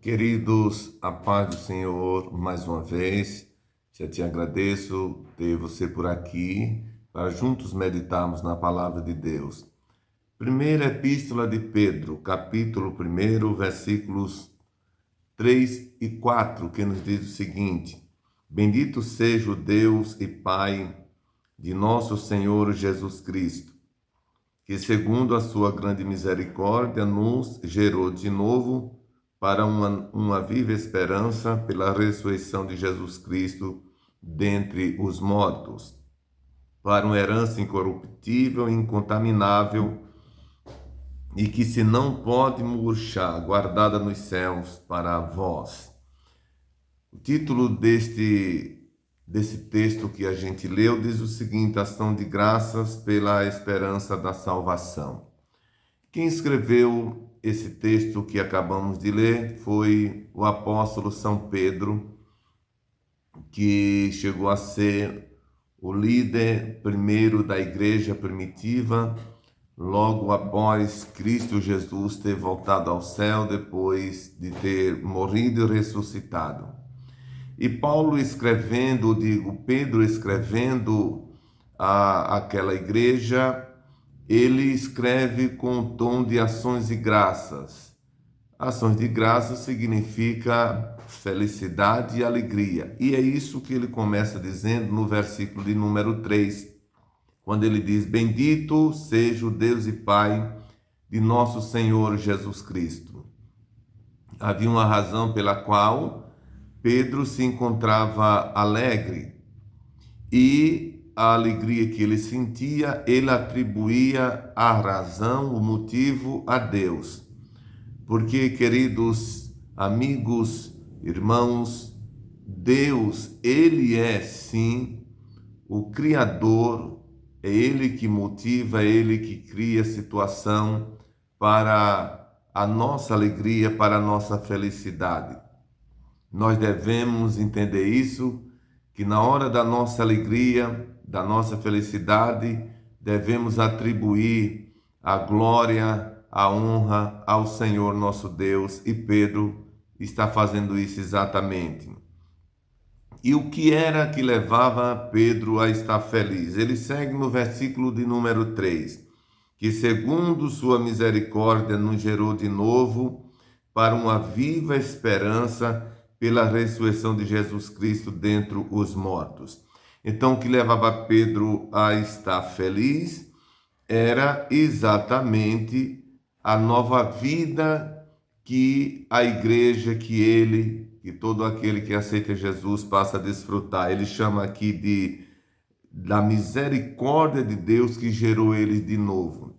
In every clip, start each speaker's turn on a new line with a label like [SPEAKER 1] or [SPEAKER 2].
[SPEAKER 1] Queridos, a paz do Senhor, mais uma vez, já te agradeço ter você por aqui, para juntos meditarmos na palavra de Deus. Primeira Epístola de Pedro, capítulo 1, versículos 3 e 4, que nos diz o seguinte: Bendito seja o Deus e Pai de nosso Senhor Jesus Cristo, que segundo a sua grande misericórdia nos gerou de novo para uma viva esperança pela ressurreição de Jesus Cristo dentre os mortos, para uma herança incorruptível e incontaminável e que se não pode murchar, guardada nos céus para vós. O título desse texto que a gente leu diz o seguinte: ação de graças pela esperança da salvação. Quem escreveu esse texto que acabamos de ler foi o apóstolo São Pedro, que chegou a ser o líder primeiro da igreja primitiva, logo após Cristo Jesus ter voltado ao céu, depois de ter morrido e ressuscitado. E Paulo escrevendo, Pedro escrevendo àquela igreja, ele escreve com um tom de ações de graças. Ações de graças significa felicidade e alegria. E é isso que ele começa dizendo no versículo de número 3, quando ele diz: Bendito seja o Deus e Pai de nosso Senhor Jesus Cristo. Havia uma razão pela qual Pedro se encontrava alegre, e a alegria que ele sentia, ele atribuía a razão, o motivo a Deus. Porque, queridos amigos, irmãos, Deus, ele é sim o Criador, é ele que motiva, é ele que cria a situação para a nossa alegria, para a nossa felicidade. Nós devemos entender isso, que na hora da nossa alegria, da nossa felicidade, devemos atribuir a glória, a honra ao Senhor nosso Deus, e Pedro está fazendo isso exatamente. E o que era que levava Pedro a estar feliz? Ele segue no versículo de número 3, que segundo sua misericórdia nos gerou de novo para uma viva esperança pela ressurreição de Jesus Cristo dentre os mortos. Então, o que levava Pedro a estar feliz era exatamente a nova vida que a igreja, que todo aquele que aceita Jesus passa a desfrutar. Ele chama aqui da misericórdia de Deus que gerou eles de novo.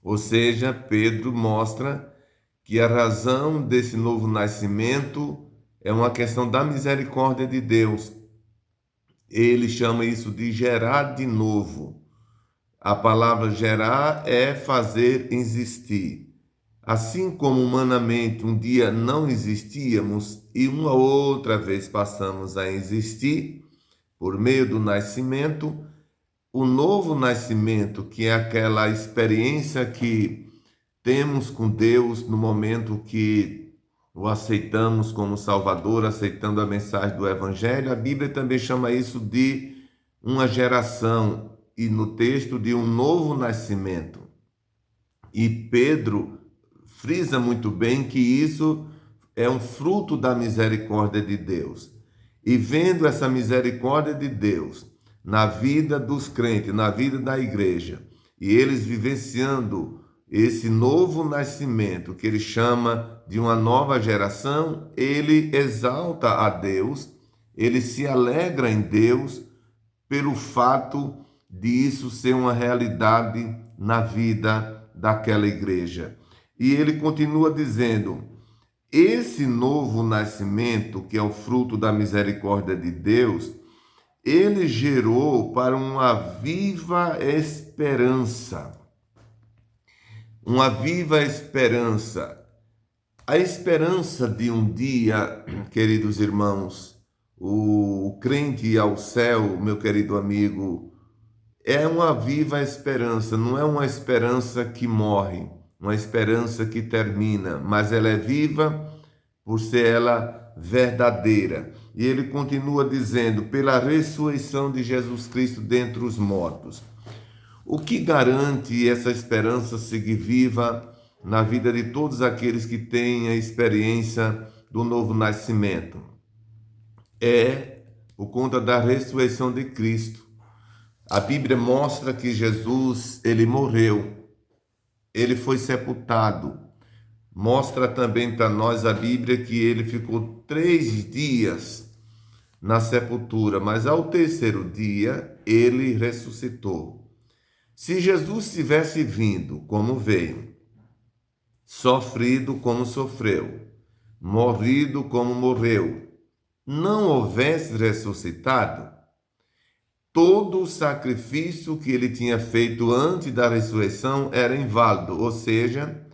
[SPEAKER 1] Ou seja, Pedro mostra que a razão desse novo nascimento é uma questão da misericórdia de Deus. Ele chama isso de gerar de novo. A palavra gerar é fazer existir. Assim como humanamente um dia não existíamos e uma outra vez passamos a existir por meio do nascimento, o novo nascimento, que é aquela experiência que temos com Deus no momento que o aceitamos como Salvador, aceitando a mensagem do Evangelho, a Bíblia também chama isso de uma geração, e no texto de um novo nascimento. E Pedro frisa muito bem que isso é um fruto da misericórdia de Deus. E vendo essa misericórdia de Deus na vida dos crentes, na vida da igreja, e eles vivenciando esse novo nascimento, que ele chama de uma nova geração, ele exalta a Deus, ele se alegra em Deus pelo fato de isso ser uma realidade na vida daquela igreja. E ele continua dizendo: esse novo nascimento, que é o fruto da misericórdia de Deus, ele gerou para uma viva esperança. Uma viva esperança. A esperança de um dia, queridos irmãos, o crente ir ao céu, meu querido amigo, é uma viva esperança, não é uma esperança que morre, uma esperança que termina, mas ela é viva por ser ela verdadeira. E ele continua dizendo, pela ressurreição de Jesus Cristo dentre os mortos. O que garante essa esperança seguir viva na vida de todos aqueles que têm a experiência do novo nascimento? É por conta da ressurreição de Cristo. A Bíblia mostra que Jesus, ele morreu, ele foi sepultado. Mostra também para nós a Bíblia que ele ficou 3 dias na sepultura, mas ao terceiro dia ele ressuscitou. Se Jesus tivesse vindo como veio, sofrido como sofreu, morrido como morreu, não houvesse ressuscitado, todo o sacrifício que ele tinha feito antes da ressurreição era inválido, ou seja,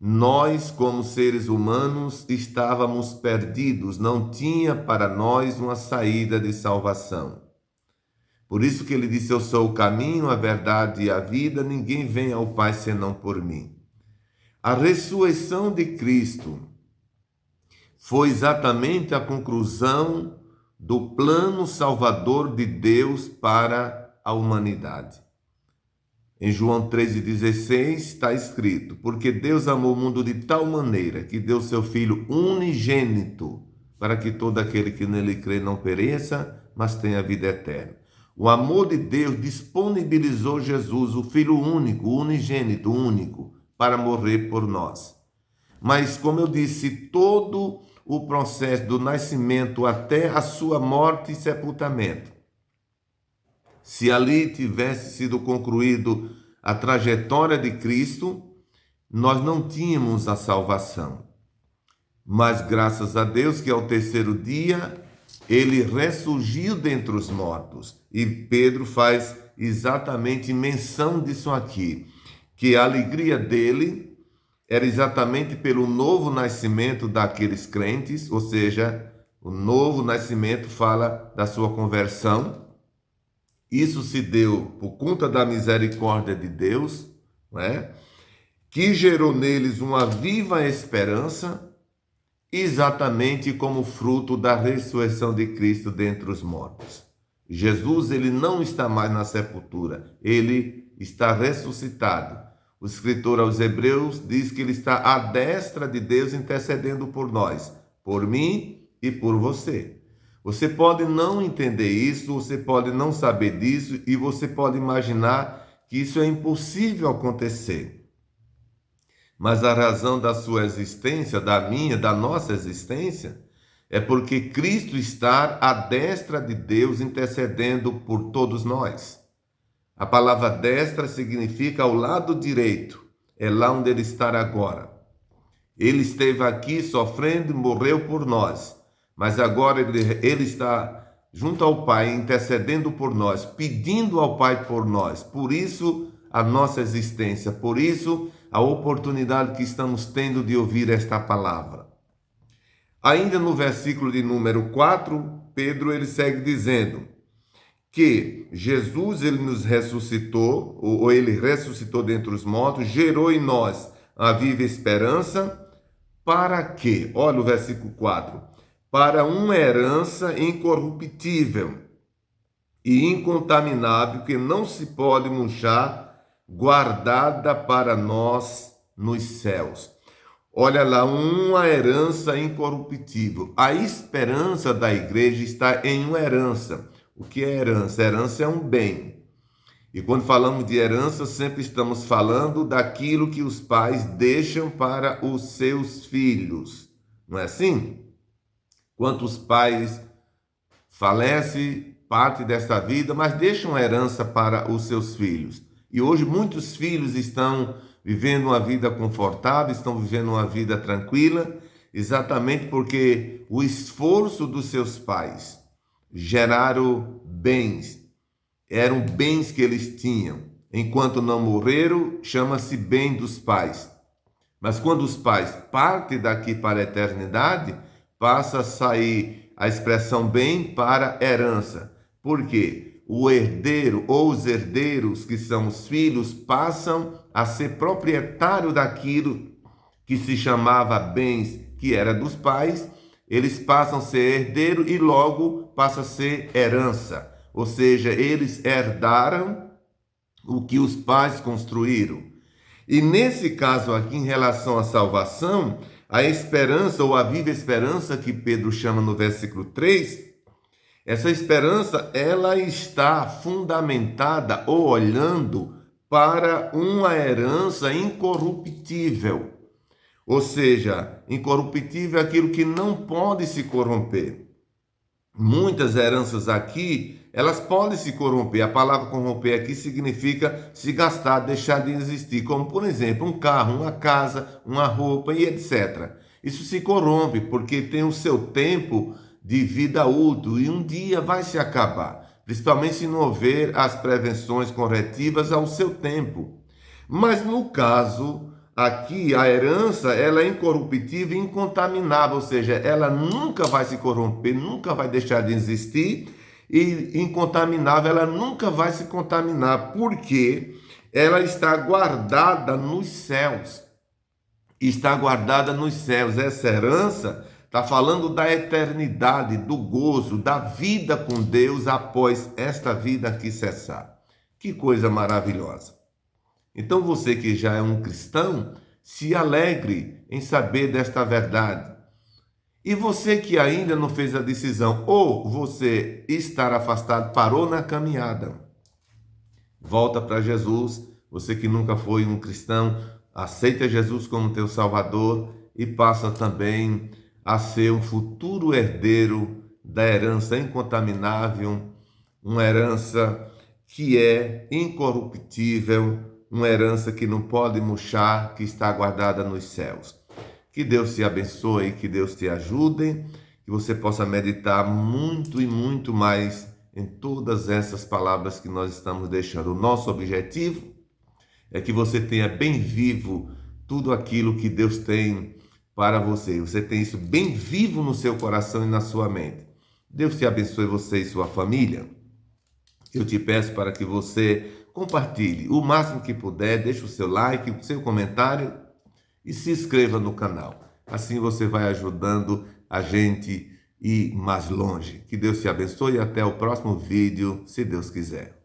[SPEAKER 1] nós, como seres humanos, estávamos perdidos, não tinha para nós uma saída de salvação. Por isso que ele disse, eu sou o caminho, a verdade e a vida, ninguém vem ao Pai senão por mim. A ressurreição de Cristo foi exatamente a conclusão do plano salvador de Deus para a humanidade. Em João 3,16 está escrito, porque Deus amou o mundo de tal maneira que deu seu Filho unigênito, para que todo aquele que nele crê não pereça, mas tenha vida eterna. O amor de Deus disponibilizou Jesus, o Filho único, unigênito, único, para morrer por nós. Mas, como eu disse, todo o processo do nascimento até a sua morte e sepultamento, se ali tivesse sido concluído a trajetória de Cristo, nós não tínhamos a salvação. Mas graças a Deus que ao terceiro dia ele ressurgiu dentre os mortos. E Pedro faz exatamente menção disso aqui, que a alegria dele era exatamente pelo novo nascimento daqueles crentes, ou seja, o novo nascimento fala da sua conversão. Isso se deu por conta da misericórdia de Deus, não é? Que gerou neles uma viva esperança, exatamente como fruto da ressurreição de Cristo dentre os mortos. Jesus, ele não está mais na sepultura, ele está ressuscitado. O escritor aos Hebreus diz que ele está à destra de Deus intercedendo por nós, por mim e por você. Você pode não entender isso, você pode não saber disso e você pode imaginar que isso é impossível acontecer. Mas a razão da sua existência, da minha, da nossa existência, é porque Cristo está à destra de Deus intercedendo por todos nós. A palavra destra significa ao lado direito, é lá onde ele está agora. Ele esteve aqui sofrendo e morreu por nós. Mas agora ele está junto ao Pai, intercedendo por nós, pedindo ao Pai por nós. Por isso, a nossa existência, por isso, a oportunidade que estamos tendo de ouvir esta palavra. Ainda no versículo de número 4, Pedro ele segue dizendo que Jesus ele nos ressuscitou, ou ele ressuscitou dentre os mortos, gerou em nós a viva esperança, para quê? Olha o versículo 4. Para uma herança incorruptível e incontaminável, que não se pode murchar, guardada para nós nos céus. Olha lá, uma herança incorruptível. A esperança da igreja está em uma herança. O que é herança? Herança é um bem. E quando falamos de herança, sempre estamos falando daquilo que os pais deixam para os seus filhos. Não é assim? Quantos pais falecem parte desta vida, mas deixam uma herança para os seus filhos. E hoje muitos filhos estão vivendo uma vida confortável, estão vivendo uma vida tranquila, exatamente porque o esforço dos seus pais geraram bens, eram bens que eles tinham. Enquanto não morreram, chama-se bem dos pais. Mas quando os pais partem daqui para a eternidade, passa a sair a expressão bem para herança. Por quê? O herdeiro ou os herdeiros, que são os filhos, passam a ser proprietário daquilo que se chamava bens, que era dos pais, eles passam a ser herdeiro e logo passa a ser herança. Ou seja, eles herdaram o que os pais construíram. E nesse caso aqui, em relação à salvação, a esperança ou a viva esperança que Pedro chama no versículo 3, essa esperança ela está fundamentada ou olhando para uma herança incorruptível. Ou seja, incorruptível é aquilo que não pode se corromper. Muitas heranças aqui, elas podem se corromper. A palavra corromper aqui significa se gastar, deixar de existir. Como, por exemplo, um carro, uma casa, uma roupa e etc. Isso se corrompe porque tem o seu tempo de vida útil e um dia vai se acabar. Principalmente se não houver as prevenções corretivas ao seu tempo. Mas no caso aqui, a herança ela é incorruptível e incontaminável, ou seja, ela nunca vai se corromper, nunca vai deixar de existir, e incontaminável, ela nunca vai se contaminar, porque ela está guardada nos céus. Está guardada nos céus. Essa herança está falando da eternidade, do gozo, da vida com Deus após esta vida aqui cessar. Que coisa maravilhosa! Então você que já é um cristão, se alegre em saber desta verdade. E você que ainda não fez a decisão, ou você estar afastado, parou na caminhada, volta para Jesus. Você que nunca foi um cristão, aceita Jesus como teu Salvador e passa também a ser um futuro herdeiro da herança incontaminável, uma herança que é incorruptível, uma herança que não pode murchar, que está guardada nos céus. Que Deus te abençoe, que Deus te ajude, que você possa meditar muito e muito mais em todas essas palavras que nós estamos deixando. O nosso objetivo é que você tenha bem vivo tudo aquilo que Deus tem para você. Você tem isso bem vivo no seu coração e na sua mente. Deus te abençoe, você e sua família. Eu te peço para que você compartilhe o máximo que puder, deixe o seu like, o seu comentário e se inscreva no canal. Assim você vai ajudando a gente ir mais longe. Que Deus te abençoe e até o próximo vídeo, se Deus quiser.